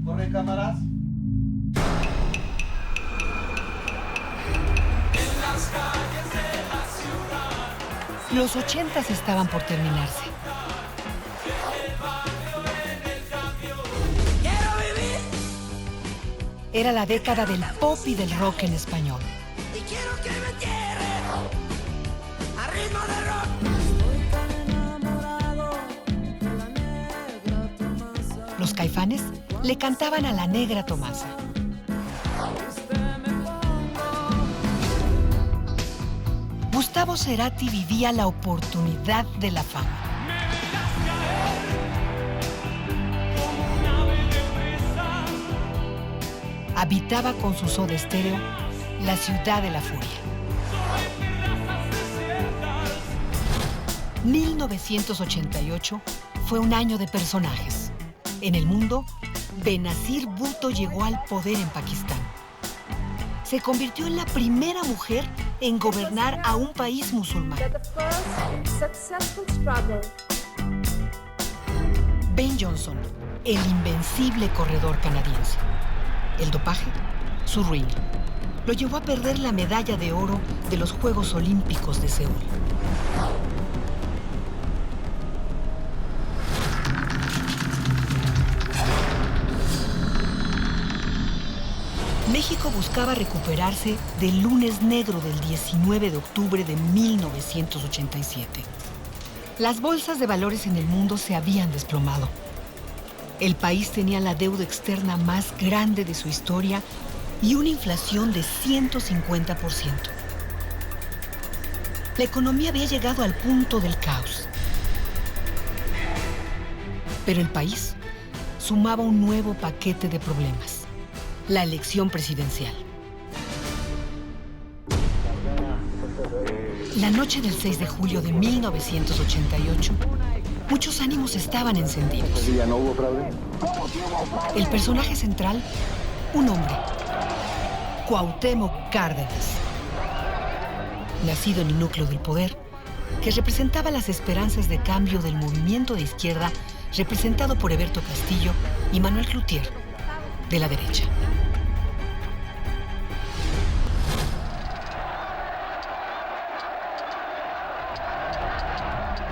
Corre, cámaras. Los 80s estaban por terminarse. Era la década del pop y del rock en español. Y quiero que me entierre a ritmo de rock. Los Caifanes le cantaban a la Negra Tomasa. Gustavo Cerati vivía la oportunidad de la fama. Habitaba con su Soda Stereo la ciudad de la furia. 1988 fue un año de personajes. En el mundo, Benazir Bhutto llegó al poder en Pakistán. Se convirtió en la primera mujer en gobernar a un país musulmán. Ben Johnson, el invencible corredor canadiense. El dopaje, su ruina. Lo llevó a perder la medalla de oro de los Juegos Olímpicos de Seúl. México buscaba recuperarse del lunes negro del 19 de octubre de 1987. Las bolsas de valores en el mundo se habían desplomado. El país tenía la deuda externa más grande de su historia y una inflación de 150%. La economía había llegado al punto del caos. Pero el país sumaba un nuevo paquete de problemas: la elección presidencial. La noche del 6 de julio de 1988, muchos ánimos estaban encendidos. El personaje central, un hombre, Cuauhtémoc Cárdenas, nacido en el núcleo del poder, que representaba las esperanzas de cambio del movimiento de izquierda representado por Heberto Castillo y Manuel Cloutier, de la derecha.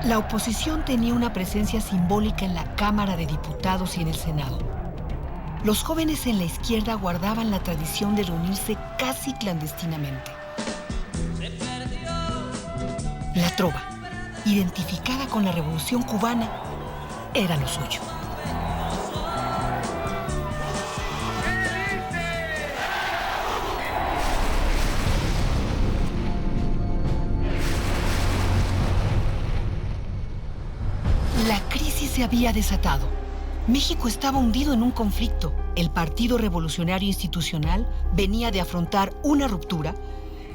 La oposición tenía una presencia simbólica en la Cámara de Diputados y en el Senado. Los jóvenes en la izquierda guardaban la tradición de reunirse casi clandestinamente. La trova, identificada con la Revolución Cubana, era lo suyo. La crisis se había desatado. México estaba hundido en un conflicto. El Partido Revolucionario Institucional venía de afrontar una ruptura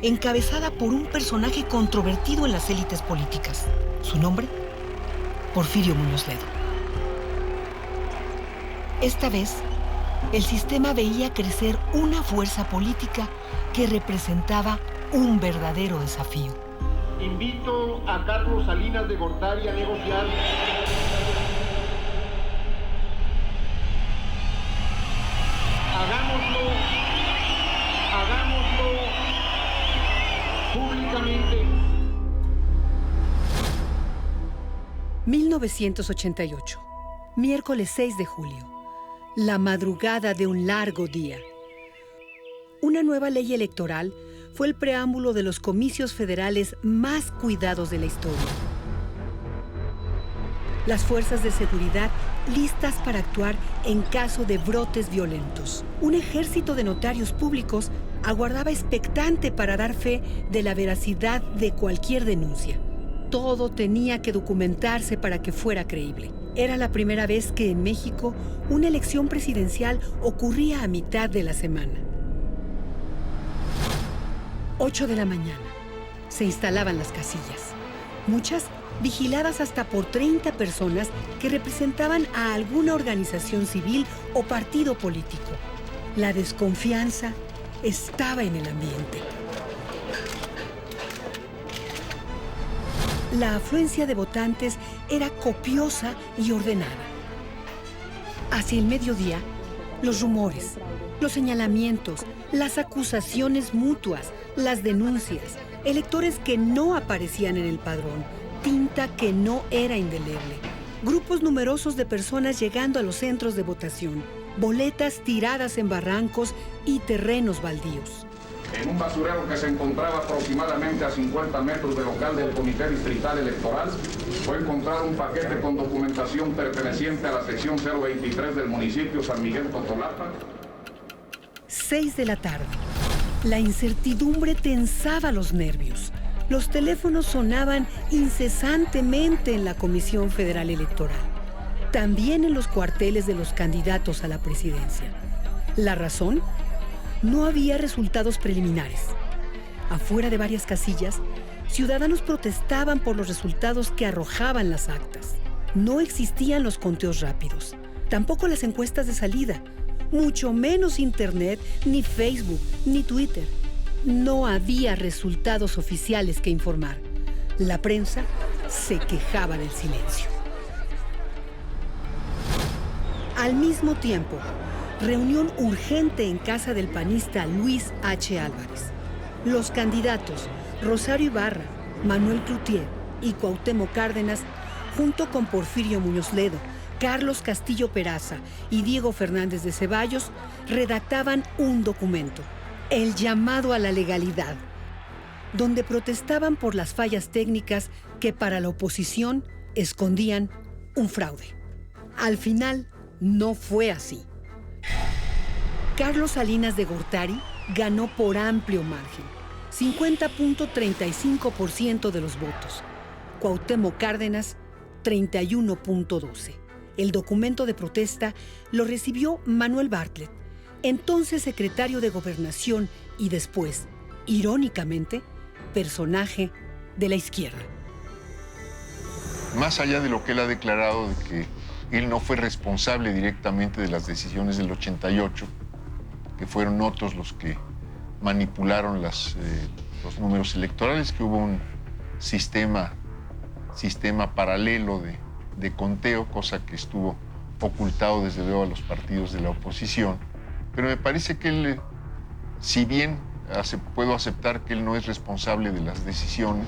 encabezada por un personaje controvertido en las élites políticas. Su nombre, Porfirio Muñoz Ledo. Esta vez, el sistema veía crecer una fuerza política que representaba un verdadero desafío. Invito a Carlos Salinas de Gortari a negociar. Hagámoslo públicamente. 1988, miércoles 6 de julio, la madrugada de un largo día. Una nueva ley electoral fue el preámbulo de los comicios federales más cuidados de la historia. Las fuerzas de seguridad listas para actuar en caso de brotes violentos. Un ejército de notarios públicos aguardaba expectante para dar fe de la veracidad de cualquier denuncia. todo tenía que documentarse para que fuera creíble. Era la primera vez que en México una elección presidencial ocurría a mitad de la semana. 8 de la mañana. Se instalaban las casillas. Muchas vigiladas hasta por 30 personas que representaban a alguna organización civil o partido político. La desconfianza estaba en el ambiente. La afluencia de votantes era copiosa y ordenada. Hacia el mediodía, los rumores, los señalamientos, las acusaciones mutuas, las denuncias, electores que no aparecían en el padrón, tinta que no era indeleble, grupos numerosos de personas llegando a los centros de votación, boletas tiradas en barrancos y terrenos baldíos. En un basurero que se encontraba aproximadamente a 50 metros del local del Comité Distrital Electoral, fue encontrado un paquete con documentación perteneciente a la sección 023 del municipio San Miguel Totolapa. 6 de la tarde. La incertidumbre tensaba los nervios. Los teléfonos sonaban incesantemente en la Comisión Federal Electoral, también en los cuarteles de los candidatos a la presidencia. ¿La razón? No había resultados preliminares. Afuera de varias casillas, ciudadanos protestaban por los resultados que arrojaban las actas. No existían los conteos rápidos, tampoco las encuestas de salida, mucho menos Internet, ni Facebook, ni Twitter. No había resultados oficiales que informar. La prensa se quejaba del silencio. Al mismo tiempo, reunión urgente en casa del panista Luis H. Álvarez. Los candidatos Rosario Ibarra, Manuel Cloutier y Cuauhtémoc Cárdenas, junto con Porfirio Muñoz Ledo, Carlos Castillo Peraza y Diego Fernández de Ceballos, redactaban un documento, el llamado a la legalidad, donde protestaban por las fallas técnicas que para la oposición escondían un fraude. Al final, no fue así. Carlos Salinas de Gortari ganó por amplio margen, 50.35% de los votos. Cuauhtémoc Cárdenas, 31.12%. El documento de protesta lo recibió Manuel Bartlett, entonces secretario de Gobernación y después, irónicamente, personaje de la izquierda. Más allá de lo que él ha declarado de que él no fue responsable directamente de las decisiones del 88, que fueron otros los que manipularon los números electorales, que hubo un sistema paralelo de conteo, cosa que estuvo ocultado desde luego a los partidos de la oposición. Pero me parece que él, si bien puedo aceptar que él no es responsable de las decisiones,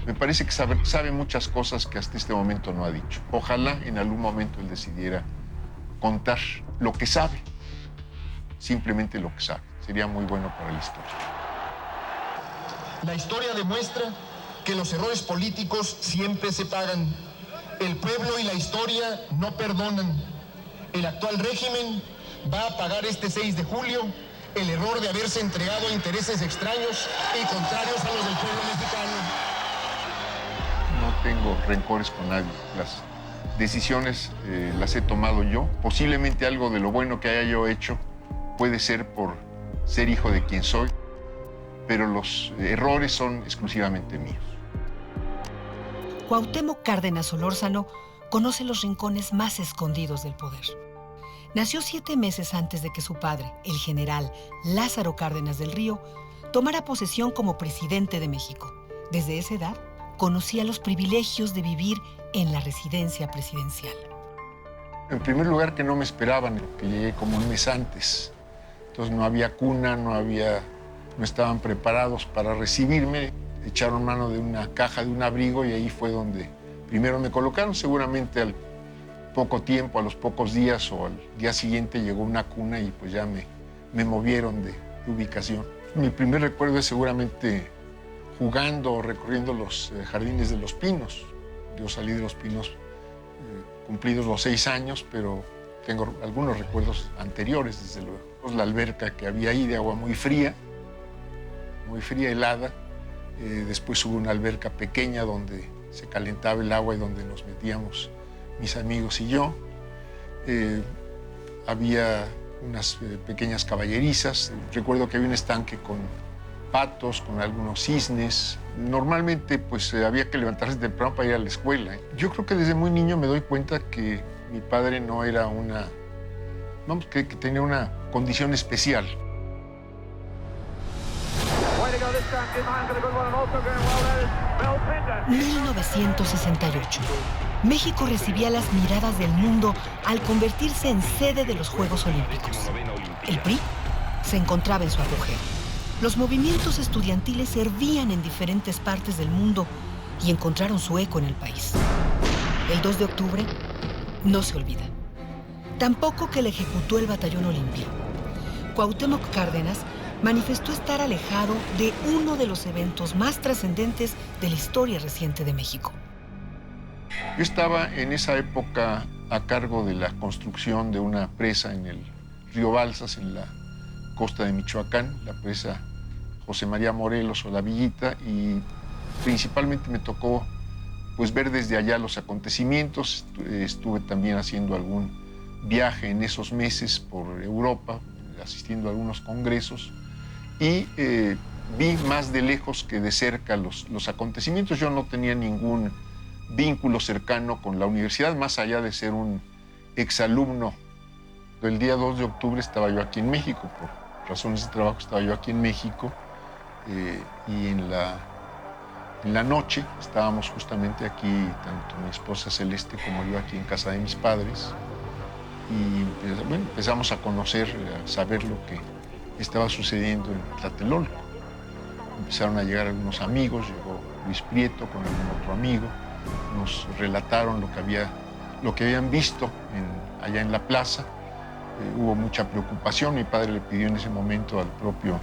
me parece que sabe muchas cosas que hasta este momento no ha dicho. Ojalá en algún momento él decidiera contar lo que sabe, simplemente lo que sabe. Sería muy bueno para la historia. La historia demuestra que los errores políticos siempre se pagan. El pueblo y la historia no perdonan. El actual régimen va a pagar este 6 de julio el error de haberse entregado a intereses extraños y contrarios a los del pueblo mexicano. No tengo rencores con nadie. Las decisiones las he tomado yo. Posiblemente algo de lo bueno que haya yo hecho puede ser por ser hijo de quien soy, pero los errores son exclusivamente míos. Cuauhtémoc Cárdenas Solórzano conoce los rincones más escondidos del poder. Nació 7 meses antes de que su padre, el general Lázaro Cárdenas del Río, tomara posesión como presidente de México. Desde esa edad, conocía los privilegios de vivir en la residencia presidencial. En primer lugar, que no me esperaban, que llegué como un mes antes. Entonces no había cuna, no estaban preparados para recibirme. Echaron mano de una caja de un abrigo y ahí fue donde primero me colocaron. Seguramente al poco tiempo, a los pocos días o al día siguiente llegó una cuna y pues ya me movieron de ubicación. Mi primer recuerdo es seguramente jugando o recorriendo los jardines de Los Pinos. Yo salí de Los Pinos cumplidos los 6 años, pero tengo algunos recuerdos anteriores, desde luego. Pues la alberca que había ahí de agua muy fría, helada. Después hubo una alberca pequeña donde se calentaba el agua y donde nos metíamos mis amigos y yo. Había unas pequeñas caballerizas. Recuerdo que había un estanque con patos, con algunos cisnes. Normalmente pues había que levantarse temprano para ir a la escuela. Yo creo que desde muy niño me doy cuenta que mi padre no era que tenía una condición especial. 1968. México recibía las miradas del mundo al convertirse en sede de los Juegos Olímpicos. El PRI se encontraba en su apogeo. Los movimientos estudiantiles servían en diferentes partes del mundo y encontraron su eco en el país. El 2 de octubre no se olvida. Tampoco que le ejecutó el Batallón Olimpia. Cuauhtémoc Cárdenas manifestó estar alejado de uno de los eventos más trascendentes de la historia reciente de México. Yo estaba en esa época a cargo de la construcción de una presa en el río Balsas, en la costa de Michoacán, la presa José María Morelos o La Villita, y principalmente me tocó pues ver desde allá los acontecimientos. Estuve también haciendo algún viaje en esos meses por Europa, asistiendo a algunos congresos, y vi más de lejos que de cerca los acontecimientos. Yo no tenía ningún vínculo cercano con la universidad, más allá de ser un exalumno. El día 2 de octubre estaba yo aquí en México, por razones de trabajo estaba yo aquí en México, y en la noche estábamos justamente aquí, tanto mi esposa Celeste como yo aquí en casa de mis padres, y bueno, empezamos a conocer, a saber lo que estaba sucediendo en Tlatelolco. Empezaron a llegar algunos amigos, llegó Luis Prieto con algún otro amigo, nos relataron lo que habían visto allá en la plaza. Hubo mucha preocupación. Mi padre le pidió en ese momento al propio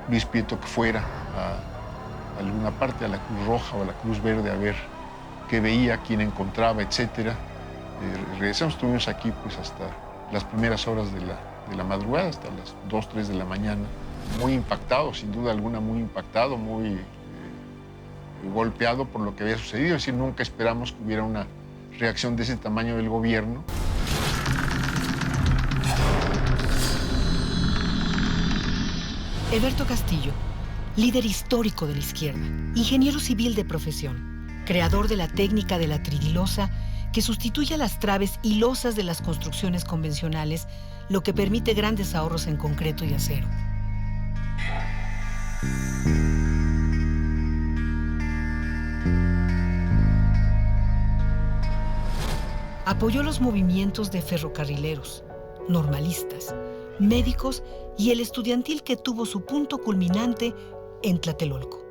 Luis Prieto que fuera a alguna parte, a la Cruz Roja o a la Cruz Verde, a ver qué veía, quién encontraba, etc. Regresamos, estuvimos aquí pues hasta las primeras horas de la madrugada, hasta las 2, 3 de la mañana. Muy impactado, sin duda alguna, muy impactado, muy golpeado por lo que había sucedido. Es decir, nunca esperamos que hubiera una reacción de ese tamaño del gobierno. Eberto Castillo, líder histórico de la izquierda, ingeniero civil de profesión, creador de la técnica de la tridilosa que sustituye a las traves y losas de las construcciones convencionales, lo que permite grandes ahorros en concreto y acero. Apoyó los movimientos de ferrocarrileros, normalistas, médicos y el estudiantil que tuvo su punto culminante en Tlatelolco.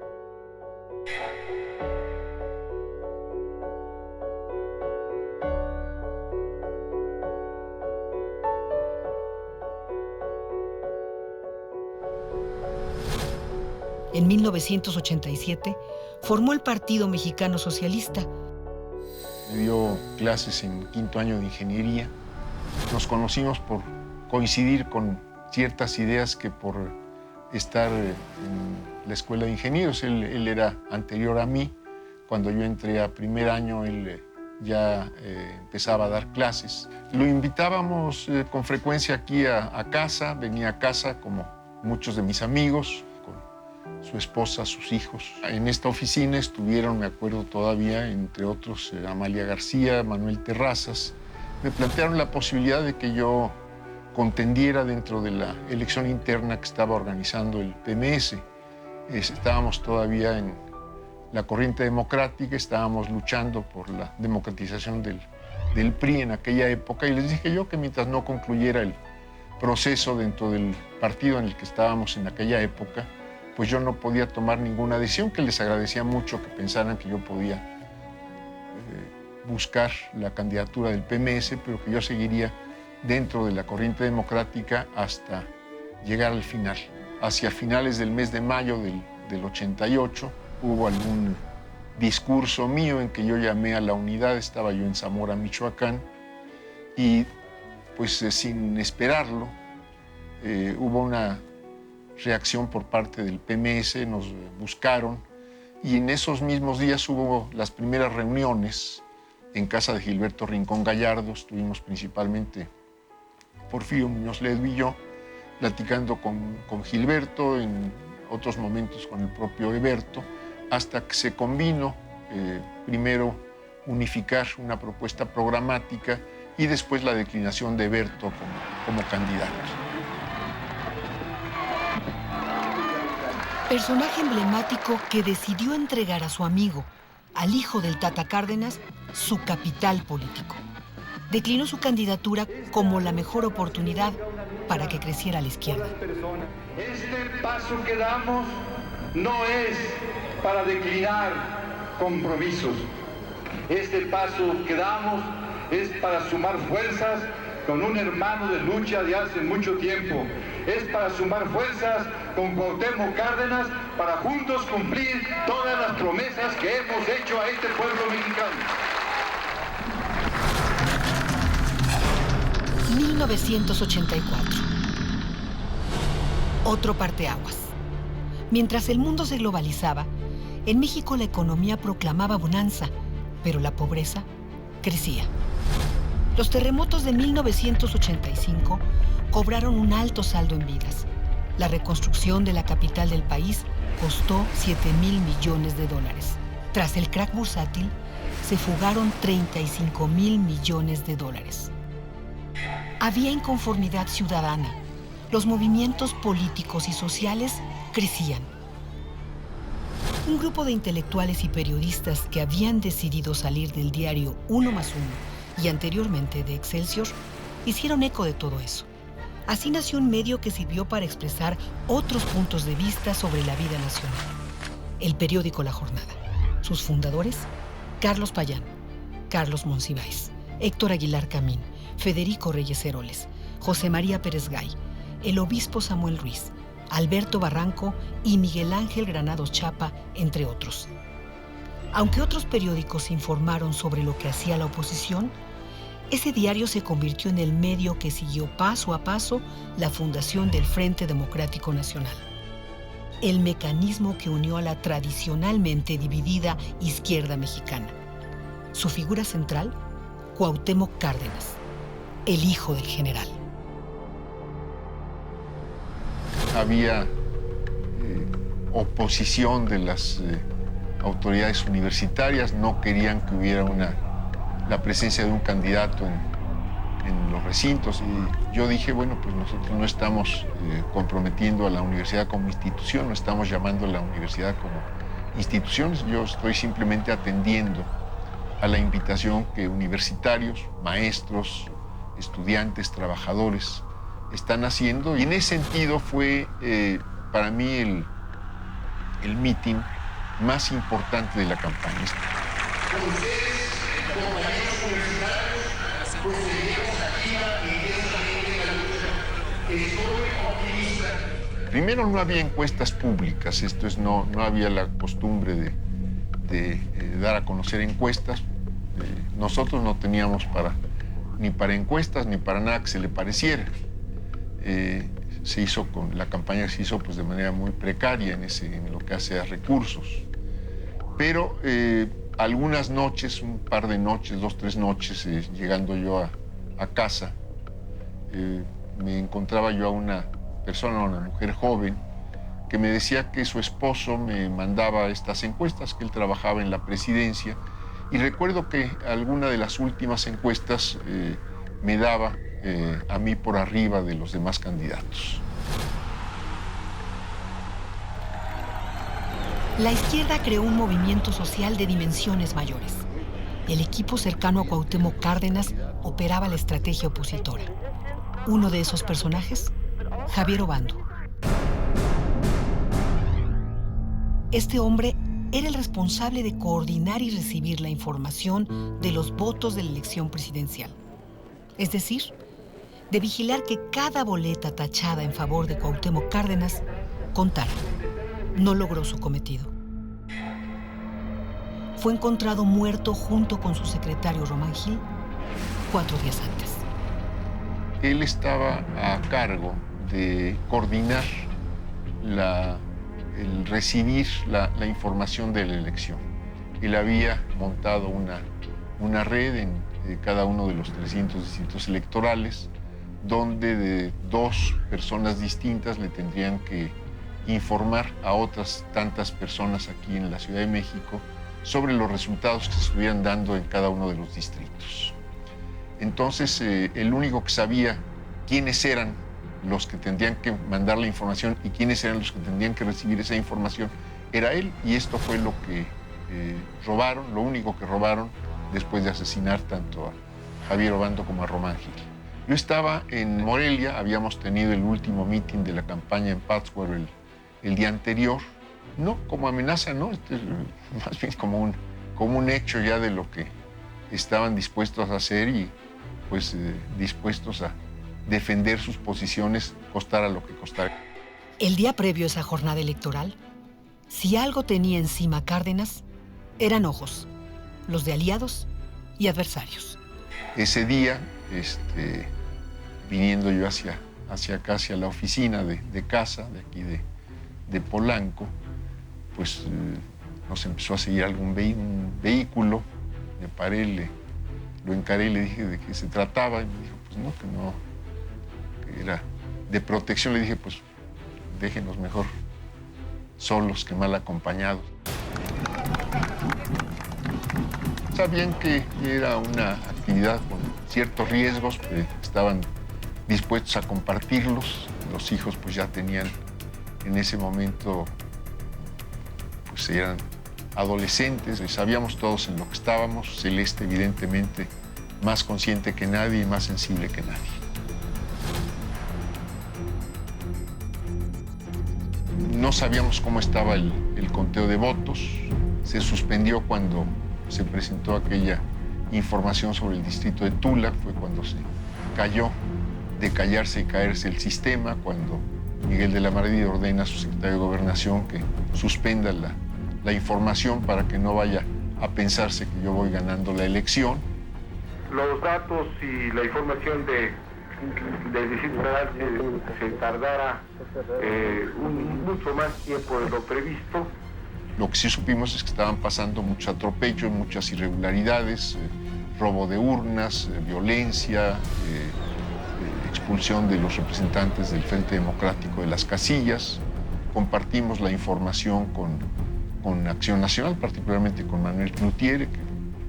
En 1987 formó el Partido Mexicano Socialista. Me dio clases en quinto año de ingeniería. Nos conocimos por coincidir con ciertas ideas que por estar en la escuela de ingenieros. Él era anterior a mí. Cuando yo entré a primer año, él ya empezaba a dar clases. Lo invitábamos con frecuencia aquí a casa. Venía a casa como muchos de mis amigos, su esposa, sus hijos. En esta oficina estuvieron, me acuerdo todavía, entre otros, Amalia García, Manuel Terrazas. Me plantearon la posibilidad de que yo contendiera dentro de la elección interna que estaba organizando el PMS. Estábamos todavía en la corriente democrática, estábamos luchando por la democratización del PRI en aquella época, y les dije yo que mientras no concluyera el proceso dentro del partido en el que estábamos en aquella época, pues yo no podía tomar ninguna decisión, que les agradecía mucho que pensaran que yo podía buscar la candidatura del PMS, pero que yo seguiría dentro de la corriente democrática hasta llegar al final. Hacia finales del mes de mayo del 88 hubo algún discurso mío en que yo llamé a la unidad. Estaba yo en Zamora, Michoacán, y pues sin esperarlo hubo una reacción por parte del PMS, nos buscaron Y en esos mismos días hubo las primeras reuniones en casa de Gilberto Rincón Gallardo. Estuvimos principalmente Porfirio Muñoz Ledo y yo, platicando con Gilberto, en otros momentos con el propio Eberto, hasta que se convino primero unificar una propuesta programática y después la declinación de Eberto como candidato. Personaje emblemático que decidió entregar a su amigo, al hijo del Tata Cárdenas, su capital político. Declinó su candidatura como la mejor oportunidad para que creciera a la izquierda. Este paso que damos no es para declinar compromisos. Este paso que damos es para sumar fuerzas con un hermano de lucha de hace mucho tiempo. Es para sumar fuerzas con Cuauhtémoc Cárdenas para juntos cumplir todas las promesas que hemos hecho a este pueblo mexicano. 1984. Otro parteaguas. Mientras el mundo se globalizaba, en México la economía proclamaba bonanza, pero la pobreza crecía. Los terremotos de 1985 cobraron un alto saldo en vidas. La reconstrucción de la capital del país costó $7,000 millones. Tras el crack bursátil, se fugaron $35,000 millones. Había inconformidad ciudadana. Los movimientos políticos y sociales crecían. Un grupo de intelectuales y periodistas que habían decidido salir del diario 1+1 y anteriormente de Excelsior hicieron eco de todo eso. Así nació un medio que sirvió para expresar otros puntos de vista sobre la vida nacional. El periódico La Jornada. Sus fundadores: Carlos Payán, Carlos Monsiváis, Héctor Aguilar Camín, Federico Reyes Heroles, José María Pérez Gay, el obispo Samuel Ruiz, Alberto Barranco y Miguel Ángel Granados Chapa, entre otros. Aunque otros periódicos informaron sobre lo que hacía la oposición, ese diario se convirtió en el medio que siguió paso a paso la fundación del Frente Democrático Nacional. El mecanismo que unió a la tradicionalmente dividida izquierda mexicana. Su figura central, Cuauhtémoc Cárdenas, el hijo del general. Había oposición de las autoridades universitarias, no querían que hubiera la presencia de un candidato en los recintos. Y yo dije, bueno, pues nosotros no estamos comprometiendo a la universidad como institución, no estamos llamando a la universidad como instituciones, yo estoy simplemente atendiendo a la invitación que universitarios, maestros, estudiantes, trabajadores están haciendo. Y en ese sentido fue para mí el meeting más importante de la campaña. Con ustedes, compañeros universitarios, pues seguiremos activa y intensamente en la lucha. Estoy optimista. Primero, no había encuestas públicas, no había la costumbre de dar a conocer encuestas. Nosotros no teníamos ni para encuestas ni para nada que se le pareciera. La campaña se hizo pues de manera muy precaria en lo que hace a recursos. Pero algunas noches, un par de noches, 2, 3 noches, llegando yo a casa, me encontraba yo a una mujer joven, que me decía que su esposo me mandaba estas encuestas, que él trabajaba en la presidencia, y recuerdo que alguna de las últimas encuestas me daba a mí por arriba de los demás candidatos. La izquierda creó un movimiento social de dimensiones mayores. El equipo cercano a Cuauhtémoc Cárdenas operaba la estrategia opositora. Uno de esos personajes, Javier Obando. Este hombre era el responsable de coordinar y recibir la información de los votos de la elección presidencial. Es decir, de vigilar que cada boleta tachada en favor de Cuauhtémoc Cárdenas contara. No logró su cometido. Fue encontrado muerto junto con su secretario Román Gil 4 días antes. Él estaba a cargo de coordinar el recibir la información de la elección. Él había montado una red en cada uno de los 300 distritos electorales, donde de 2 personas distintas le tendrían que informar a otras tantas personas aquí en la Ciudad de México sobre los resultados que se estuvieran dando en cada uno de los distritos. Entonces, el único que sabía quiénes eran los que tendrían que mandar la información y quiénes eran los que tendrían que recibir esa información era él, y esto fue lo que robaron, lo único que robaron después de asesinar tanto a Javier Obando como a Román Gil. Yo estaba en Morelia, habíamos tenido el último mitin de la campaña en Pátzcuaro el día anterior, no como amenaza, no, más bien como un hecho ya de lo que estaban dispuestos a hacer y pues dispuestos a defender sus posiciones, costara lo que costara. El día previo a esa jornada electoral, si algo tenía encima Cárdenas, eran ojos, los de aliados y adversarios. Ese día, viniendo yo hacia acá, hacia la oficina de casa, de aquí de Polanco, pues nos empezó a seguir algún vehículo, me paré, lo encaré y le dije de qué se trataba, y me dijo, pues no, que era de protección. Le dije, pues déjenos mejor solos que mal acompañados. Sabían que era una actividad con ciertos riesgos, estaban dispuestos a compartirlos. Los hijos pues ya tenían en ese momento, pues eran adolescentes, sabíamos todos en lo que estábamos. Celeste evidentemente más consciente que nadie y más sensible que nadie. No sabíamos cómo estaba el conteo de votos. Se suspendió cuando se presentó aquella información sobre el distrito de Tula, fue cuando se cayó, de callarse y caerse el sistema, cuando Miguel de la Madrid ordena a su secretario de Gobernación que suspenda la información para que no vaya a pensarse que yo voy ganando la elección. Los datos y la información del Distrito Federal se tardará mucho más tiempo de lo previsto. Lo que sí supimos es que estaban pasando muchos atropellos, muchas irregularidades, robo de urnas, violencia, expulsión de los representantes del Frente Democrático de las casillas. Compartimos la información con Acción Nacional, particularmente con Manuel Cloutier, que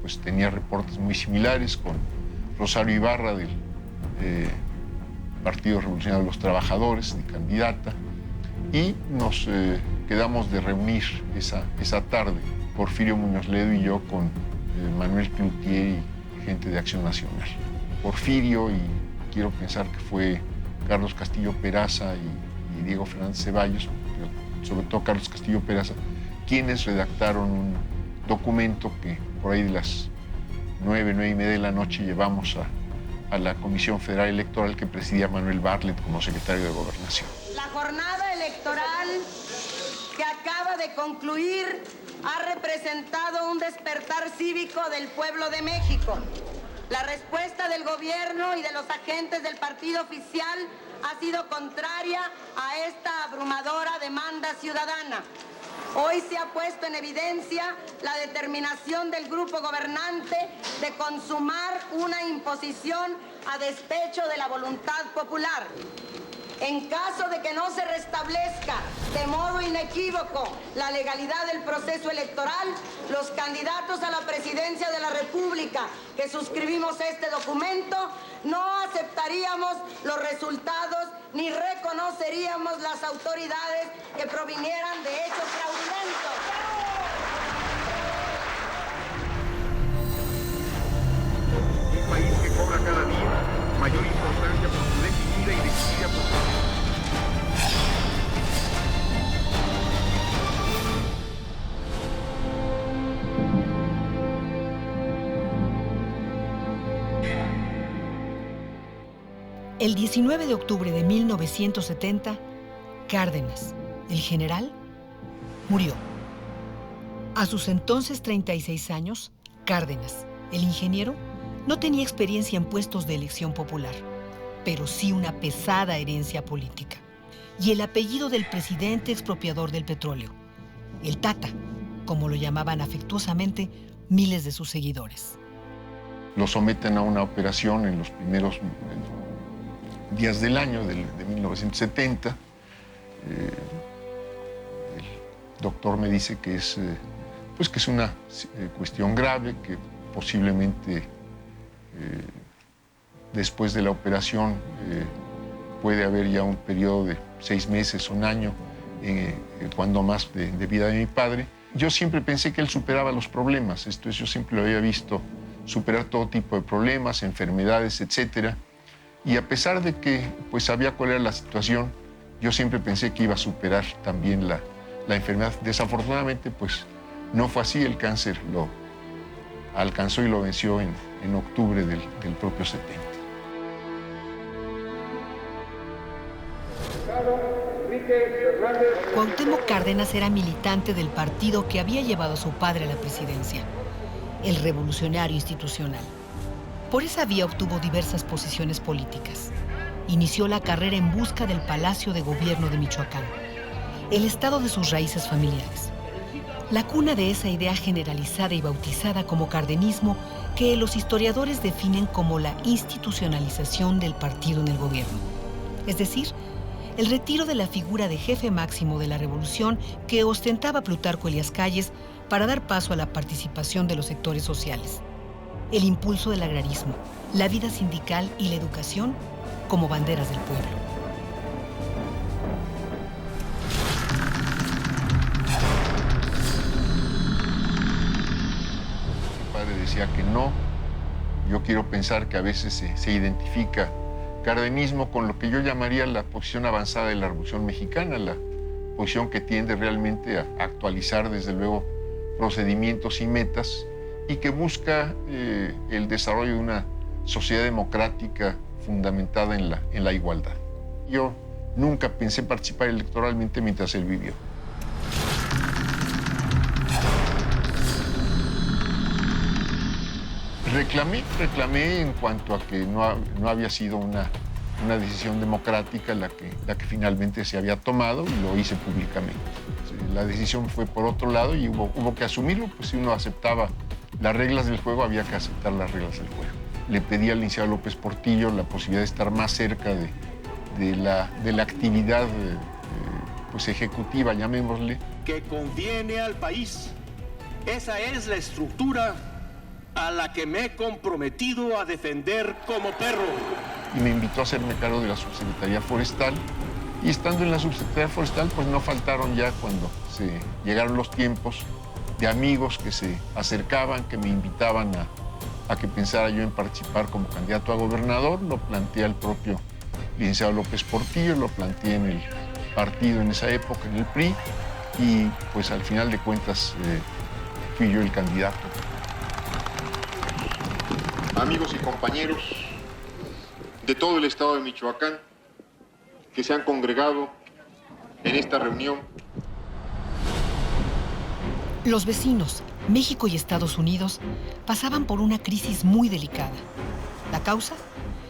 pues tenía reportes muy similares, con Rosario Ibarra del Partido Revolucionario de los Trabajadores, de candidata, y nos quedamos de reunir esa tarde, Porfirio Muñoz Ledo y yo, con Manuel Cloutier y gente de Acción Nacional. Porfirio, y quiero pensar que fue Carlos Castillo Peraza y Diego Fernández Ceballos, pero sobre todo Carlos Castillo Peraza, quienes redactaron un documento que por ahí de las 9:30 de la noche llevamos a la Comisión Federal Electoral que presidía Manuel Bartlett como secretario de Gobernación. La jornada electoral que acaba de concluir ha representado un despertar cívico del pueblo de México. La respuesta del gobierno y de los agentes del partido oficial ha sido contraria a esta abrumadora demanda ciudadana. Hoy se ha puesto en evidencia la determinación del grupo gobernante de consumar una imposición a despecho de la voluntad popular. En caso de que no se restablezca de modo inequívoco la legalidad del proceso electoral, los candidatos a la presidencia de la República que suscribimos este documento no aceptaríamos los resultados ni reconoceríamos las autoridades que provinieran de hechos fraudulentos. Un país que cobra cada día mayor importancia por su definida y decidida posición. El 19 de octubre de 1970, Cárdenas, el general, murió. A sus entonces 36 años, Cárdenas, el ingeniero, no tenía experiencia en puestos de elección popular, pero sí una pesada herencia política. y el apellido del presidente expropiador del petróleo, el Tata, como lo llamaban afectuosamente miles de sus seguidores. Lo someten a una operación en los primeros días del año de 1970. El doctor me dice que es una cuestión grave, que posiblemente después de la operación puede haber ya un periodo de 6 meses, un año, cuando más, de vida de mi padre. Yo siempre pensé que él superaba los problemas. Yo siempre lo había visto superar todo tipo de problemas, enfermedades, etc. Y a pesar de que sabía cuál era la situación, yo siempre pensé que iba a superar también la enfermedad. Desafortunadamente, no fue así. El cáncer lo alcanzó y lo venció en octubre del propio 70. Cuauhtémoc Cárdenas era militante del partido que había llevado a su padre a la presidencia, el Revolucionario Institucional. Por esa vía obtuvo diversas posiciones políticas. Inició la carrera en busca del Palacio de Gobierno de Michoacán, el estado de sus raíces familiares, la cuna de esa idea generalizada y bautizada como cardenismo que los historiadores definen como la institucionalización del partido en el gobierno, es decir, el retiro de la figura de jefe máximo de la revolución que ostentaba Plutarco Elías Calles para dar paso a la participación de los sectores sociales, el impulso del agrarismo, la vida sindical y la educación como banderas del pueblo. Mi padre decía que no. Yo quiero pensar que a veces se identifica cardenismo con lo que yo llamaría la posición avanzada de la Revolución Mexicana, la posición que tiende realmente a actualizar, desde luego, procedimientos y metas, y que busca el desarrollo de una sociedad democrática fundamentada en la igualdad. Yo nunca pensé participar electoralmente mientras él vivió. Reclamé en cuanto a que no había sido una decisión democrática la que finalmente se había tomado, y lo hice públicamente. La decisión fue por otro lado y hubo que asumirlo, pues si uno aceptaba las reglas del juego, había que aceptar las reglas del juego. Le pedí al licenciado López Portillo la posibilidad de estar más cerca de la actividad ejecutiva, llamémosle. Que conviene al país. Esa es la estructura a la que me he comprometido a defender como perro. Y me invitó a hacerme cargo de la Subsecretaría Forestal. Y estando en la Subsecretaría Forestal, no faltaron ya, cuando se llegaron los tiempos, de amigos que se acercaban, que me invitaban a que pensara yo en participar como candidato a gobernador. Lo planteé al propio licenciado López Portillo, lo planteé en el partido en esa época, en el PRI, y al final de cuentas fui yo el candidato. Amigos y compañeros de todo el estado de Michoacán que se han congregado en esta reunión. Los vecinos, México y Estados Unidos, pasaban por una crisis muy delicada. ¿La causa?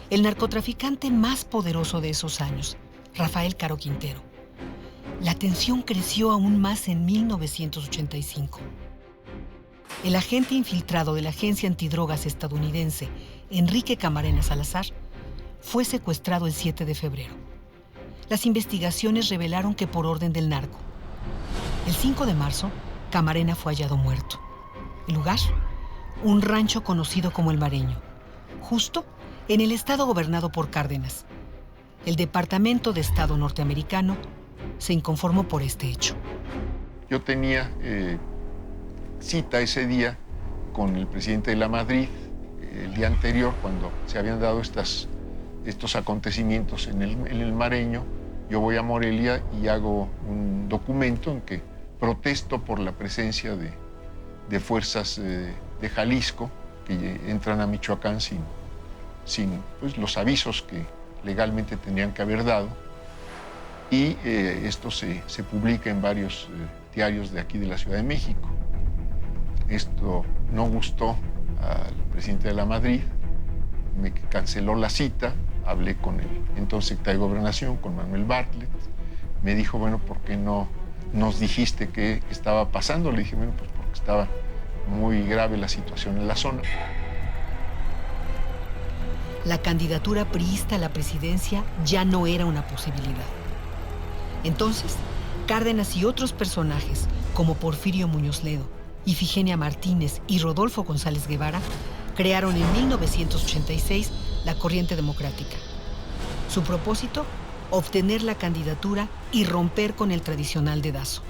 El narcotraficante más poderoso de esos años, Rafael Caro Quintero. La tensión creció aún más en 1985. El agente infiltrado de la agencia antidrogas estadounidense, Enrique Camarena Salazar, fue secuestrado el 7 de febrero. Las investigaciones revelaron que por orden del narco. El 5 de marzo, Camarena fue hallado muerto. El lugar, un rancho conocido como El Mareño, justo en el estado gobernado por Cárdenas. El Departamento de Estado norteamericano se inconformó por este hecho. Yo tenía cita ese día con el presidente de la Madrid, el día anterior, cuando se habían dado estos acontecimientos en el Mareño. Yo voy a Morelia y hago un documento en que protesto por la presencia de fuerzas de Jalisco que entran a Michoacán sin los avisos que legalmente tendrían que haber dado. Y esto se publica en varios diarios de aquí de la Ciudad de México. Esto no gustó al presidente de la Madrid, me canceló la cita, hablé con el entonces secretario de Gobernación, con Manuel Bartlett, me dijo, bueno, ¿por qué no nos dijiste qué estaba pasando? Le dije, bueno, pues porque estaba muy grave la situación en la zona. La candidatura priista a la presidencia ya no era una posibilidad. Entonces, Cárdenas y otros personajes, como Porfirio Muñoz Ledo, Ifigenia Martínez y Rodolfo González Guevara, crearon en 1986 la Corriente Democrática. Su propósito, obtener la candidatura y romper con el tradicional dedazo.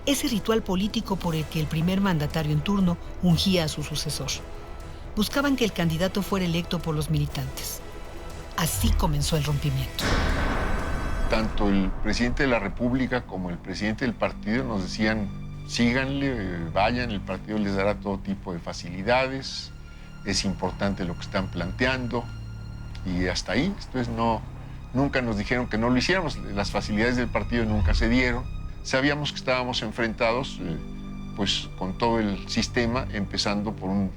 Ese ritual político por el que el primer mandatario en turno ungía a su sucesor. Buscaban que el candidato fuera electo por los militantes. Así comenzó el rompimiento. Tanto el presidente de la República como el presidente del partido nos decían, síganle, vayan, el partido les dará todo tipo de facilidades, es importante lo que están planteando, y hasta ahí. Entonces nunca nos dijeron que no lo hiciéramos, las facilidades del partido nunca se dieron. Sabíamos que estábamos enfrentados pues, con todo el sistema, empezando por un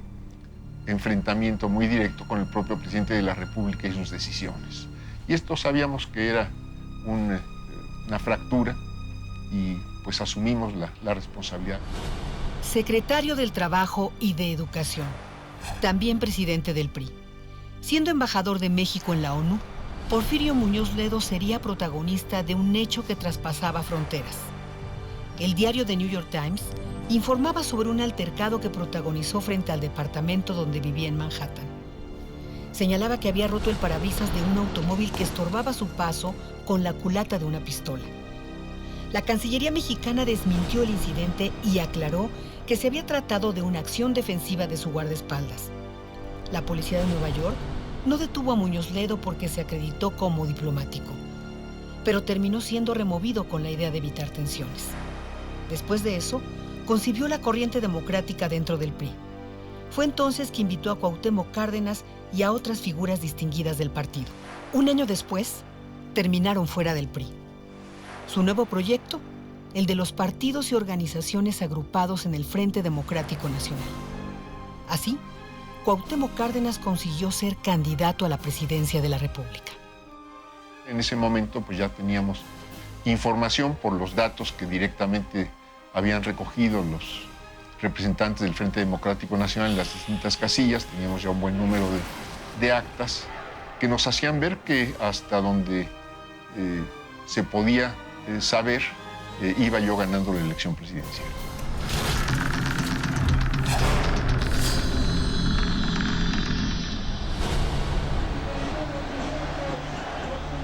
enfrentamiento muy directo con el propio presidente de la República y sus decisiones. Y esto sabíamos que era una fractura y pues asumimos la responsabilidad. Secretario del Trabajo y de Educación, también presidente del PRI. Siendo embajador de México en la ONU, Porfirio Muñoz Ledo sería protagonista de un hecho que traspasaba fronteras. El diario The New York Times informaba sobre un altercado que protagonizó frente al departamento donde vivía en Manhattan. Señalaba que había roto el parabrisas de un automóvil que estorbaba su paso con la culata de una pistola. La Cancillería mexicana desmintió el incidente y aclaró que se había tratado de una acción defensiva de su guardaespaldas. La policía de Nueva York no detuvo a Muñoz Ledo porque se acreditó como diplomático, pero terminó siendo removido con la idea de evitar tensiones. Después de eso, concibió la Corriente Democrática dentro del PRI. Fue entonces que invitó a Cuauhtémoc Cárdenas y a otras figuras distinguidas del partido. Un año después, terminaron fuera del PRI. Su nuevo proyecto, el de los partidos y organizaciones agrupados en el Frente Democrático Nacional. Así, Cuauhtémoc Cárdenas consiguió ser candidato a la presidencia de la República. En ese momento pues ya teníamos información por los datos que directamente habían recogido los representantes del Frente Democrático Nacional en las distintas casillas. Teníamos ya un buen número de actas que nos hacían ver que hasta donde se podía saber, iba yo ganando la elección presidencial.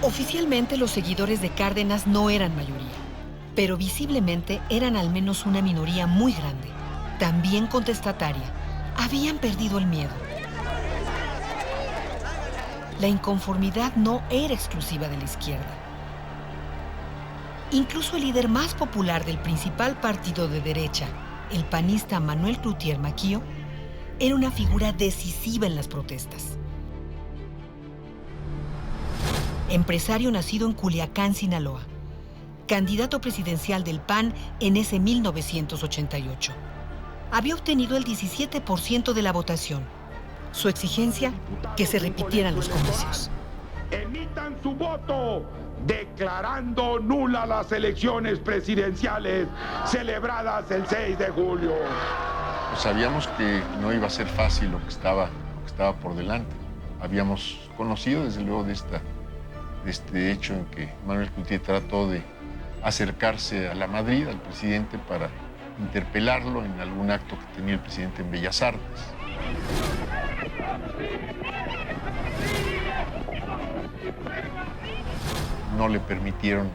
Oficialmente, los seguidores de Cárdenas no eran mayoría, pero visiblemente eran al menos una minoría muy grande, también contestataria. Habían perdido el miedo. La inconformidad no era exclusiva de la izquierda. Incluso el líder más popular del principal partido de derecha, el panista Manuel Cloutier Maquio, era una figura decisiva en las protestas. Empresario nacido en Culiacán, Sinaloa, candidato presidencial del PAN en ese 1988. Había obtenido el 17% de la votación. Su exigencia, que se repitieran los comicios. Emitan su voto declarando nulas las elecciones presidenciales celebradas el 6 de julio. Pues sabíamos que no iba a ser fácil lo que estaba por delante. Habíamos conocido desde luego de este hecho en que Manuel Cloutier trató de acercarse a la Madrid, al presidente, para interpelarlo en algún acto que tenía el presidente en Bellas Artes. No le permitieron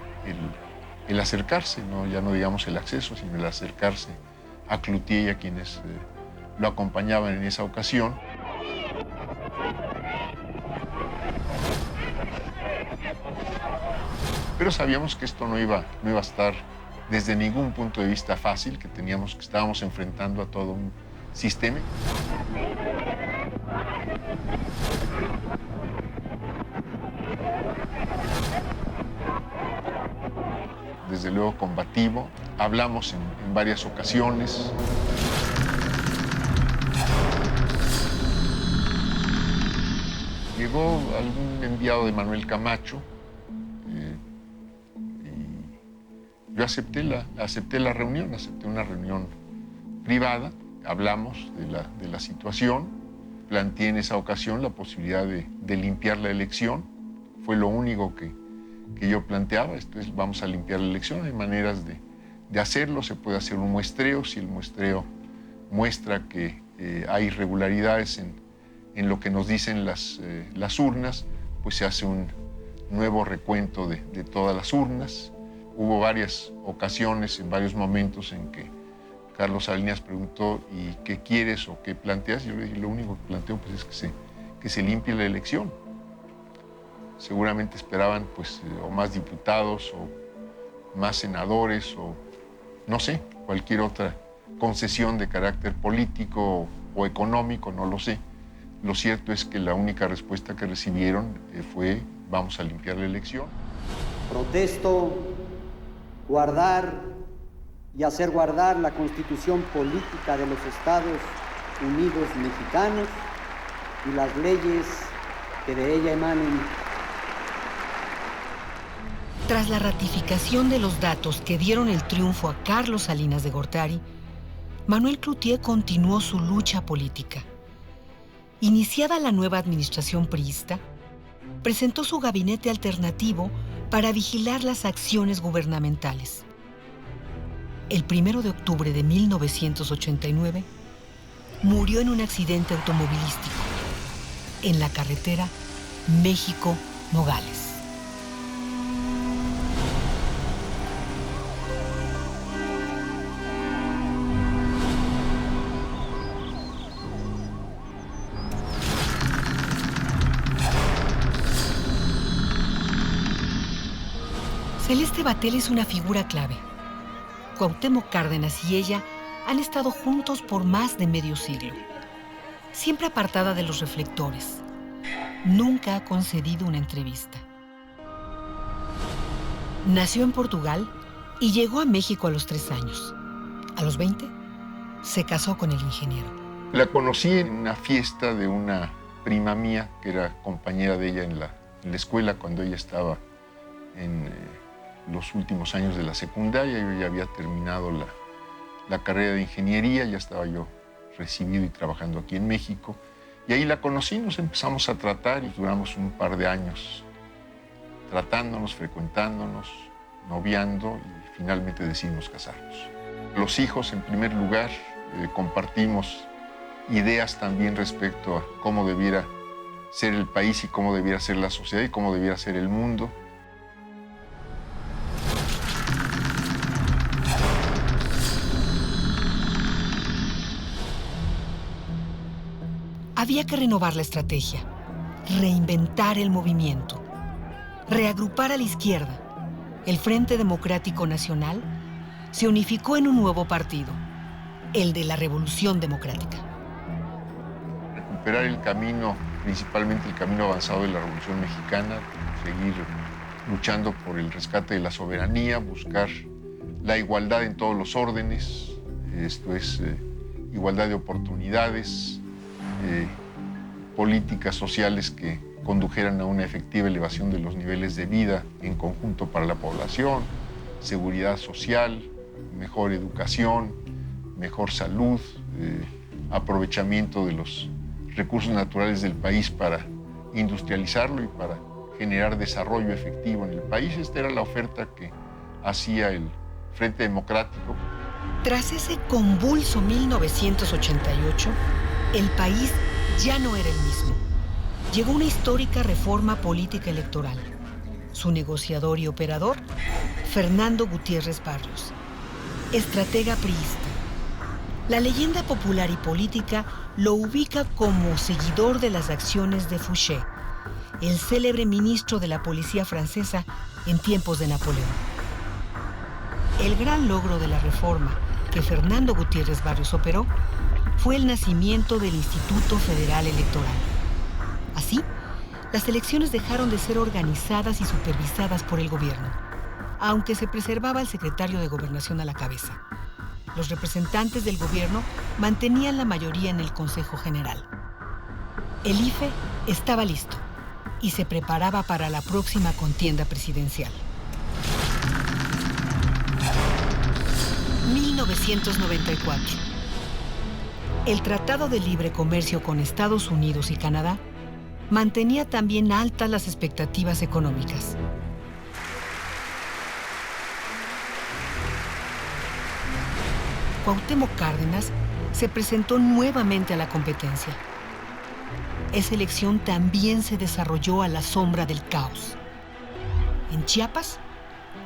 el acercarse, ya no digamos el acceso, sino el acercarse a Cloutier y a quienes lo acompañaban en esa ocasión. Pero sabíamos que esto no iba a estar desde ningún punto de vista fácil, que estábamos enfrentando a todo un sistema. Desde luego combativo, hablamos en varias ocasiones. Llegó algún enviado de Manuel Camacho, Yo acepté la reunión, acepté una reunión privada, hablamos de la situación, planteé en esa ocasión la posibilidad de limpiar la elección, fue lo único que yo planteaba, esto es, vamos a limpiar la elección, hay maneras de hacerlo, se puede hacer un muestreo, si el muestreo muestra que hay irregularidades en lo que nos dicen las urnas, pues se hace un nuevo recuento de todas las urnas. Hubo varias ocasiones, en varios momentos en que Carlos Salinas preguntó ¿y qué quieres o qué planteas? Yo le dije, lo único que planteo pues, es que se limpie la elección. Seguramente esperaban pues, o más diputados o más senadores o no sé, cualquier otra concesión de carácter político o económico, no lo sé. Lo cierto es que la única respuesta que recibieron fue vamos a limpiar la elección. Protesto guardar y hacer guardar la Constitución política de los Estados Unidos mexicanos y las leyes que de ella emanen. Tras la ratificación de los datos que dieron el triunfo a Carlos Salinas de Gortari, Manuel Cloutier continuó su lucha política. Iniciada la nueva administración priista, presentó su gabinete alternativo para vigilar las acciones gubernamentales. El 1 de octubre de 1989, murió en un accidente automovilístico en la carretera México-Nogales. Celeste Batel es una figura clave. Cuauhtémoc Cárdenas y ella han estado juntos por más de medio siglo. Siempre apartada de los reflectores. Nunca ha concedido una entrevista. Nació en Portugal y llegó a México a los 3 años. A los 20, se casó con el ingeniero. La conocí en una fiesta de una prima mía, que era compañera de ella en la escuela cuando ella estaba en los últimos años de la secundaria. Yo ya había terminado la carrera de ingeniería, ya estaba yo recibido y trabajando aquí en México. Y ahí la conocí, nos empezamos a tratar y duramos un par de años tratándonos, frecuentándonos, noviando y finalmente decidimos casarnos. Los hijos, en primer lugar, compartimos ideas también respecto a cómo debiera ser el país y cómo debiera ser la sociedad y cómo debiera ser el mundo. Había que renovar la estrategia, reinventar el movimiento, reagrupar a la izquierda. El Frente Democrático Nacional se unificó en un nuevo partido, el de la Revolución Democrática. Recuperar el camino, principalmente el camino avanzado de la Revolución Mexicana, seguir luchando por el rescate de la soberanía, buscar la igualdad en todos los órdenes, esto es igualdad de oportunidades, políticas sociales que condujeran a una efectiva elevación de los niveles de vida en conjunto para la población, seguridad social, mejor educación, mejor salud, aprovechamiento de los recursos naturales del país para industrializarlo y para generar desarrollo efectivo en el país. Esta era la oferta que hacía el Frente Democrático. Tras ese convulso 1988, el país ya no era el mismo. Llegó una histórica reforma política electoral. Su negociador y operador, Fernando Gutiérrez Barrios, estratega priista. La leyenda popular y política lo ubica como seguidor de las acciones de Fouché, el célebre ministro de la policía francesa en tiempos de Napoleón. El gran logro de la reforma que Fernando Gutiérrez Barrios operó fue el nacimiento del Instituto Federal Electoral. Así, las elecciones dejaron de ser organizadas y supervisadas por el gobierno, aunque se preservaba el secretario de Gobernación a la cabeza. Los representantes del gobierno mantenían la mayoría en el Consejo General. El IFE estaba listo y se preparaba para la próxima contienda presidencial. 1994. El Tratado de Libre Comercio con Estados Unidos y Canadá mantenía también altas las expectativas económicas. Cuauhtémoc Cárdenas se presentó nuevamente a la competencia. Esa elección también se desarrolló a la sombra del caos. En Chiapas,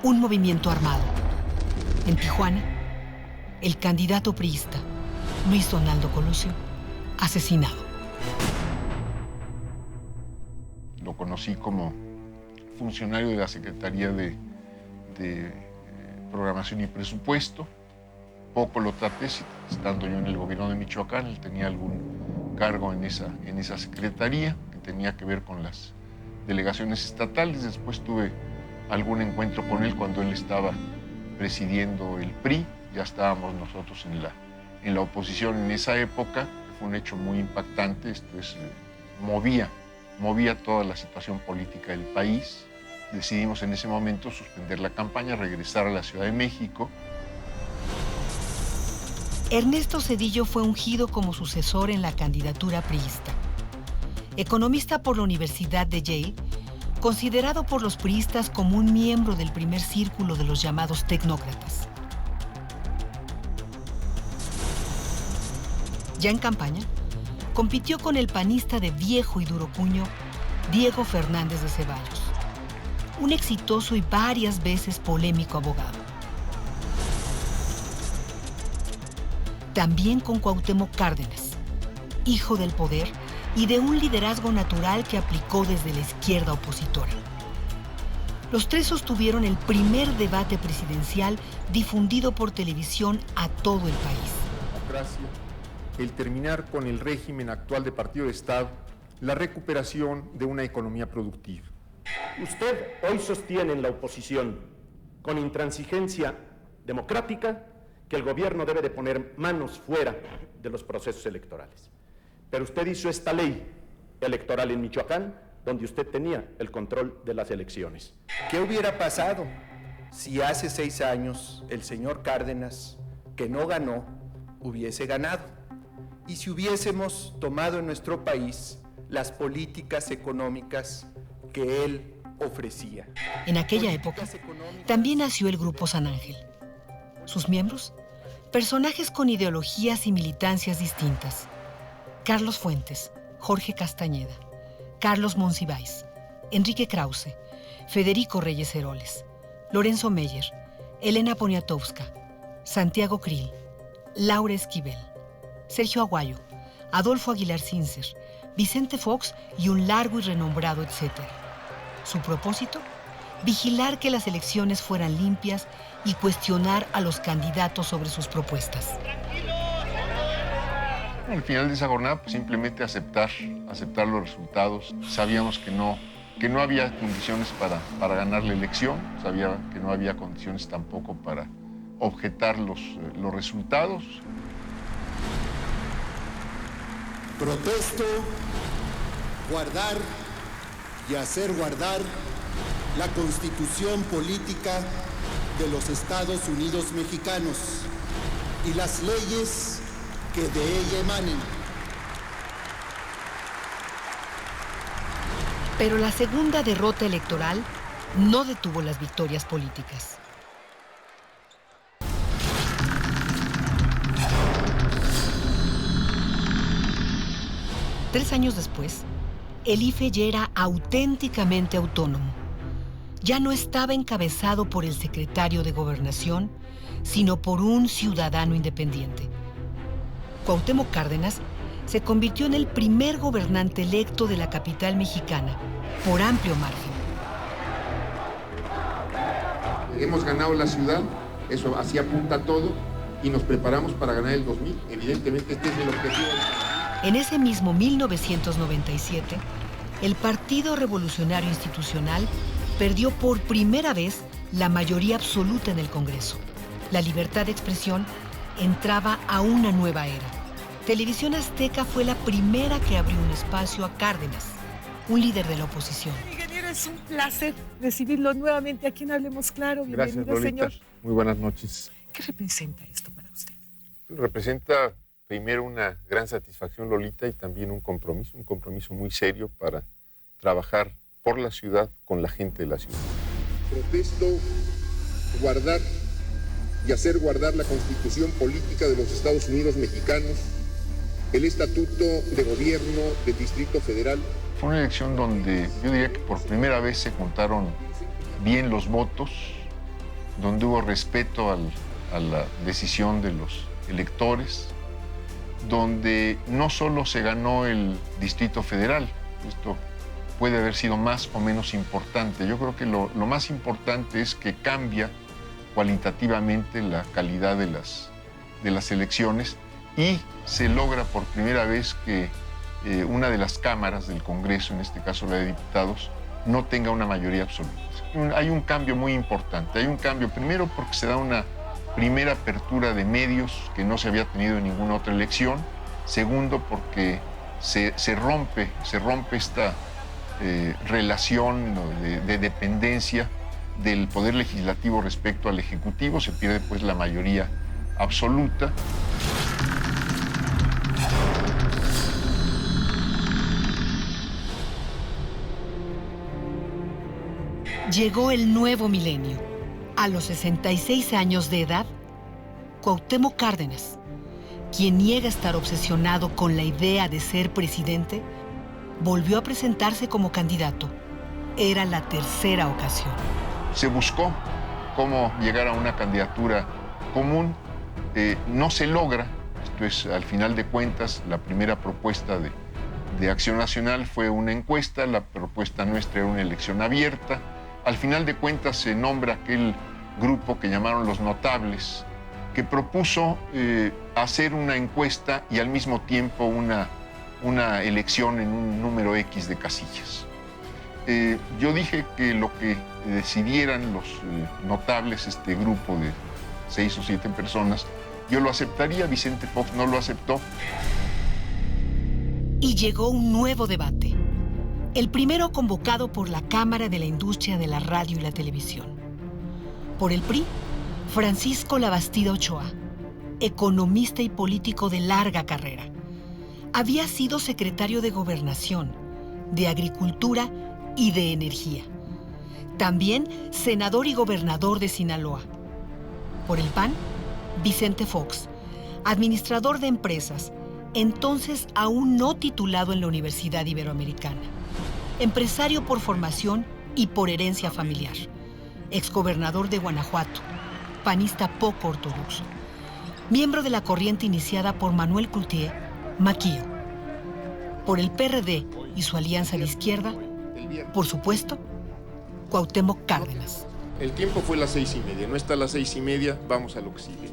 un movimiento armado. En Tijuana, el candidato priista, Luis Donaldo Colosio, asesinado. Lo conocí como funcionario de la Secretaría de Programación y Presupuesto. Poco lo traté, estando yo en el gobierno de Michoacán. Él tenía algún cargo en esa secretaría que tenía que ver con las delegaciones estatales. Después tuve algún encuentro con él cuando él estaba presidiendo el PRI. Ya estábamos nosotros en la oposición en esa época. Fue un hecho muy impactante. Movía toda la situación política del país. Decidimos en ese momento suspender la campaña, regresar a la Ciudad de México. Ernesto Zedillo fue ungido como sucesor en la candidatura priista. Economista por la Universidad de Yale, considerado por los priistas como un miembro del primer círculo de los llamados tecnócratas. Ya en campaña, compitió con el panista de viejo y duro puño, Diego Fernández de Ceballos, un exitoso y varias veces polémico abogado. También con Cuauhtémoc Cárdenas, hijo del poder y de un liderazgo natural que aplicó desde la izquierda opositora. Los tres sostuvieron el primer debate presidencial difundido por televisión a todo el país. Democracia, el terminar con el régimen actual de partido de Estado, la recuperación de una economía productiva. Usted hoy sostiene en la oposición, con intransigencia democrática, que el gobierno debe de poner manos fuera de los procesos electorales. Pero usted hizo esta ley electoral en Michoacán, donde usted tenía el control de las elecciones. ¿Qué hubiera pasado si hace 6 años el señor Cárdenas, que no ganó, hubiese ganado? Y si hubiésemos tomado en nuestro país las políticas económicas que él ofrecía. En aquella época, también nació el Grupo San Ángel. Sus miembros, personajes con ideologías y militancias distintas. Carlos Fuentes, Jorge Castañeda, Carlos Monsiváis, Enrique Krause, Federico Reyes Heroles, Lorenzo Meyer, Elena Poniatowska, Santiago Krill, Laura Esquivel, Sergio Aguayo, Adolfo Aguilar Sincer, Vicente Fox y un largo y renombrado etcétera. Su propósito, vigilar que las elecciones fueran limpias y cuestionar a los candidatos sobre sus propuestas. Al final de esa jornada, pues simplemente aceptar los resultados. Sabíamos que no había condiciones para ganar la elección, sabía que no había condiciones tampoco para objetar los resultados. Protesto, guardar y hacer guardar la Constitución Política de los Estados Unidos Mexicanos y las leyes que de ella emanen. Pero la segunda derrota electoral no detuvo las victorias políticas. Tres años después, el IFE ya era auténticamente autónomo. Ya no estaba encabezado por el secretario de Gobernación, sino por un ciudadano independiente. Cuauhtémoc Cárdenas se convirtió en el primer gobernante electo de la capital mexicana, por amplio margen. Hemos ganado la ciudad, eso así apunta todo, y nos preparamos para ganar el 2000. Evidentemente este es el objetivo. En ese mismo 1997, el Partido Revolucionario Institucional perdió por primera vez la mayoría absoluta en el Congreso. La libertad de expresión entraba a una nueva era. Televisión Azteca fue la primera que abrió un espacio a Cárdenas, un líder de la oposición. Ingeniero, es un placer recibirlo nuevamente aquí en Hablemos Claro. Bienvenido, gracias, Lolita. Señor. Muy buenas noches. ¿Qué representa esto para usted? Representa primero una gran satisfacción, Lolita, y también un compromiso muy serio para trabajar por la ciudad, con la gente de la ciudad. Protesto guardar y hacer guardar la Constitución Política de los Estados Unidos Mexicanos, el Estatuto de Gobierno del Distrito Federal. Fue una elección donde yo diría que por primera vez se contaron bien los votos, donde hubo respeto a la decisión de los electores, donde no solo se ganó el Distrito Federal, esto puede haber sido más o menos importante. Yo creo que lo más importante es que cambia cualitativamente la calidad de las elecciones y se logra por primera vez que una de las cámaras del Congreso, en este caso la de diputados, no tenga una mayoría absoluta. Hay un cambio muy importante. Hay un cambio primero porque se da una primera apertura de medios que no se había tenido en ninguna otra elección. Segundo, porque se rompe esta relación de dependencia del Poder Legislativo respecto al Ejecutivo. Se pierde pues la mayoría absoluta. Llegó el nuevo milenio. A los 66 años de edad, Cuauhtémoc Cárdenas, quien niega estar obsesionado con la idea de ser presidente, volvió a presentarse como candidato. Era la tercera ocasión. Se buscó cómo llegar a una candidatura común. No se logra. Esto es, al final de cuentas, la primera propuesta de Acción Nacional fue una encuesta. La propuesta nuestra era una elección abierta. Al final de cuentas se nombra aquel grupo que llamaron los notables, que propuso hacer una encuesta y al mismo tiempo una elección en un número X de casillas. Yo dije que lo que decidieran los notables, este grupo de 6 o 7 personas, yo lo aceptaría. Vicente Fox no lo aceptó. Y llegó un nuevo debate. El primero convocado por la Cámara de la Industria de la Radio y la Televisión. Por el PRI, Francisco Labastida Ochoa, economista y político de larga carrera. Había sido secretario de Gobernación, de Agricultura y de Energía. También senador y gobernador de Sinaloa. Por el PAN, Vicente Fox, administrador de empresas, entonces aún no titulado en la Universidad Iberoamericana. Empresario por formación y por herencia familiar. Exgobernador de Guanajuato, panista poco ortodoxo. Miembro de la corriente iniciada por Manuel Cloutier, Maquillo. Por el PRD y su alianza de izquierda, por supuesto, Cuauhtémoc Cárdenas. El tiempo fue las 6:30, no está a las 6:30, vamos a lo que sigue.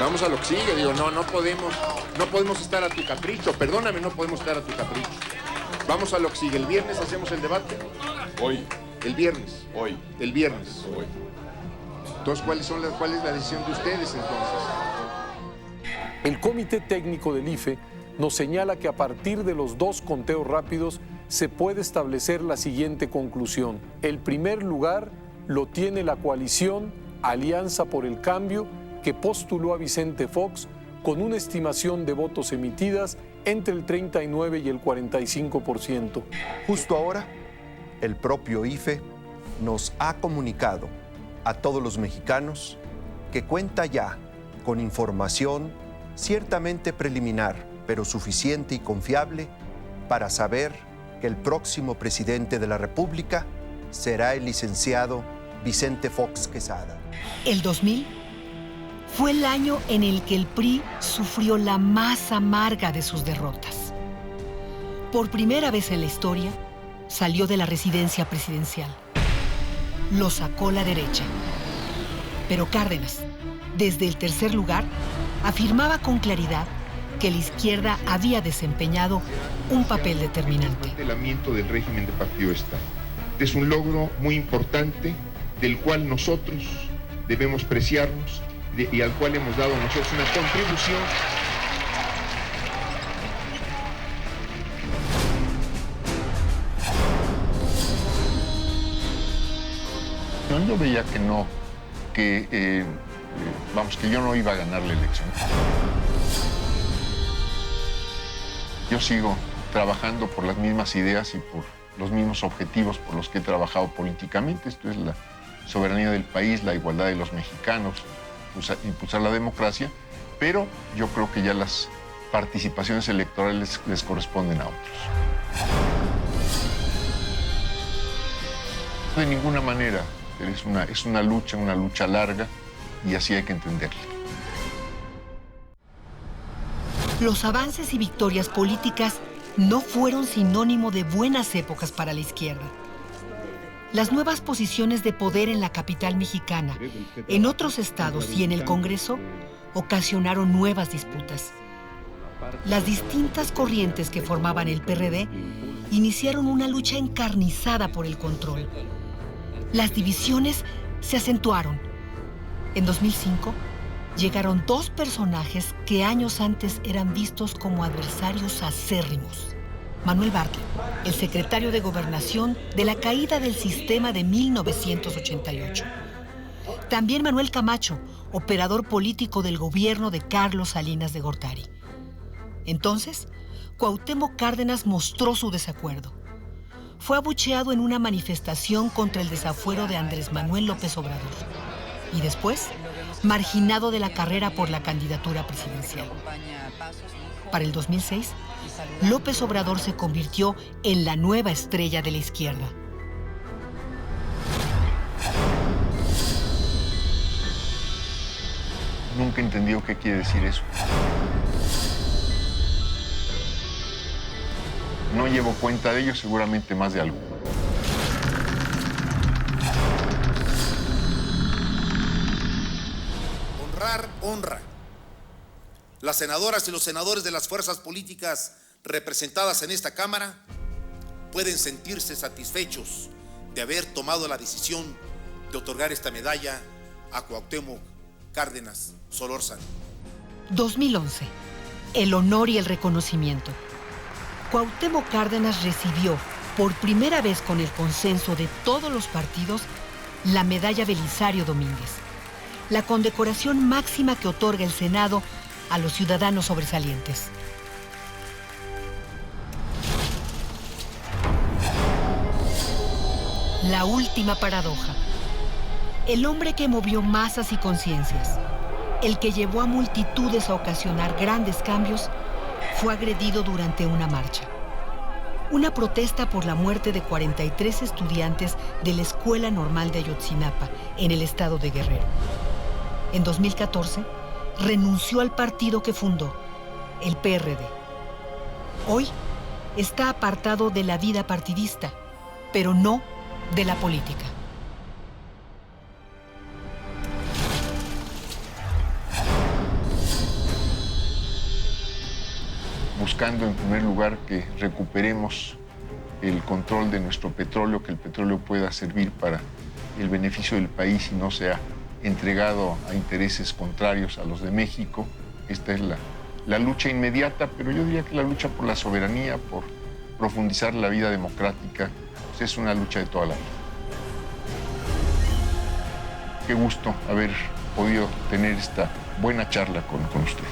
Vamos a lo que sigue, digo, no podemos estar a tu capricho, perdóname, no podemos estar a tu capricho. Vamos a lo que sigue. El viernes hacemos el debate. Hoy. El viernes. Hoy. El viernes. Hoy. Entonces, ¿cuál es la decisión de ustedes entonces? El Comité Técnico del IFE nos señala que a partir de los 2 conteos rápidos se puede establecer la siguiente conclusión. El primer lugar lo tiene la coalición Alianza por el Cambio, que postuló a Vicente Fox con una estimación de votos emitidas entre el 39 y el 45%. Justo ahora, el propio IFE nos ha comunicado a todos los mexicanos que cuenta ya con información ciertamente preliminar, pero suficiente y confiable para saber que el próximo presidente de la República será el licenciado Vicente Fox Quesada. El 2000 fue el año en el que el PRI sufrió la más amarga de sus derrotas. Por primera vez en la historia, salió de la residencia presidencial. Lo sacó la derecha. Pero Cárdenas, desde el tercer lugar, afirmaba con claridad que la izquierda había desempeñado un papel determinante. El desmantelamiento del régimen de partido Estado. Es un logro muy importante del cual nosotros debemos preciarnos y al cual hemos dado nosotros una contribución. Yo veía que no que, que yo no iba a ganar la elección. Yo sigo trabajando por las mismas ideas y por los mismos objetivos por los que he trabajado políticamente. Esto es la soberanía del país, la igualdad de los mexicanos, impulsar la democracia, pero yo creo que ya las participaciones electorales les corresponden a otros. De ninguna manera, es una lucha larga, y así hay que entenderla. Los avances y victorias políticas no fueron sinónimo de buenas épocas para la izquierda. Las nuevas posiciones de poder en la capital mexicana, en otros estados y en el Congreso ocasionaron nuevas disputas. Las distintas corrientes que formaban el PRD iniciaron una lucha encarnizada por el control. Las divisiones se acentuaron. En 2005 llegaron dos personajes que años antes eran vistos como adversarios acérrimos. Manuel Bartlett, el secretario de Gobernación de la caída del sistema de 1988. También Manuel Camacho, operador político del gobierno de Carlos Salinas de Gortari. Entonces, Cuauhtémoc Cárdenas mostró su desacuerdo. Fue abucheado en una manifestación contra el desafuero de Andrés Manuel López Obrador. Y después, marginado de la carrera por la candidatura presidencial. Para el 2006, López Obrador se convirtió en la nueva estrella de la izquierda. Nunca he entendido qué quiere decir eso. No llevo cuenta de ello, seguramente más de algo. Honrar, honra. Las senadoras y los senadores de las fuerzas políticas representadas en esta Cámara pueden sentirse satisfechos de haber tomado la decisión de otorgar esta medalla a Cuauhtémoc Cárdenas Solórzano. 2011. El honor y el reconocimiento. Cuauhtémoc Cárdenas recibió, por primera vez con el consenso de todos los partidos, la medalla Belisario Domínguez, la condecoración máxima que otorga el Senado a los ciudadanos sobresalientes. La última paradoja. El hombre que movió masas y conciencias, el que llevó a multitudes a ocasionar grandes cambios, fue agredido durante una marcha. Una protesta por la muerte de 43 estudiantes de la Escuela Normal de Ayotzinapa, en el estado de Guerrero. En 2014, renunció al partido que fundó, el PRD. Hoy está apartado de la vida partidista, pero no de la política. Buscando en primer lugar que recuperemos el control de nuestro petróleo, que el petróleo pueda servir para el beneficio del país y no sea entregado a intereses contrarios a los de México. Esta es la lucha inmediata, pero yo diría que la lucha por la soberanía, por profundizar la vida democrática, pues es una lucha de toda la vida. Qué gusto haber podido tener esta buena charla con usted.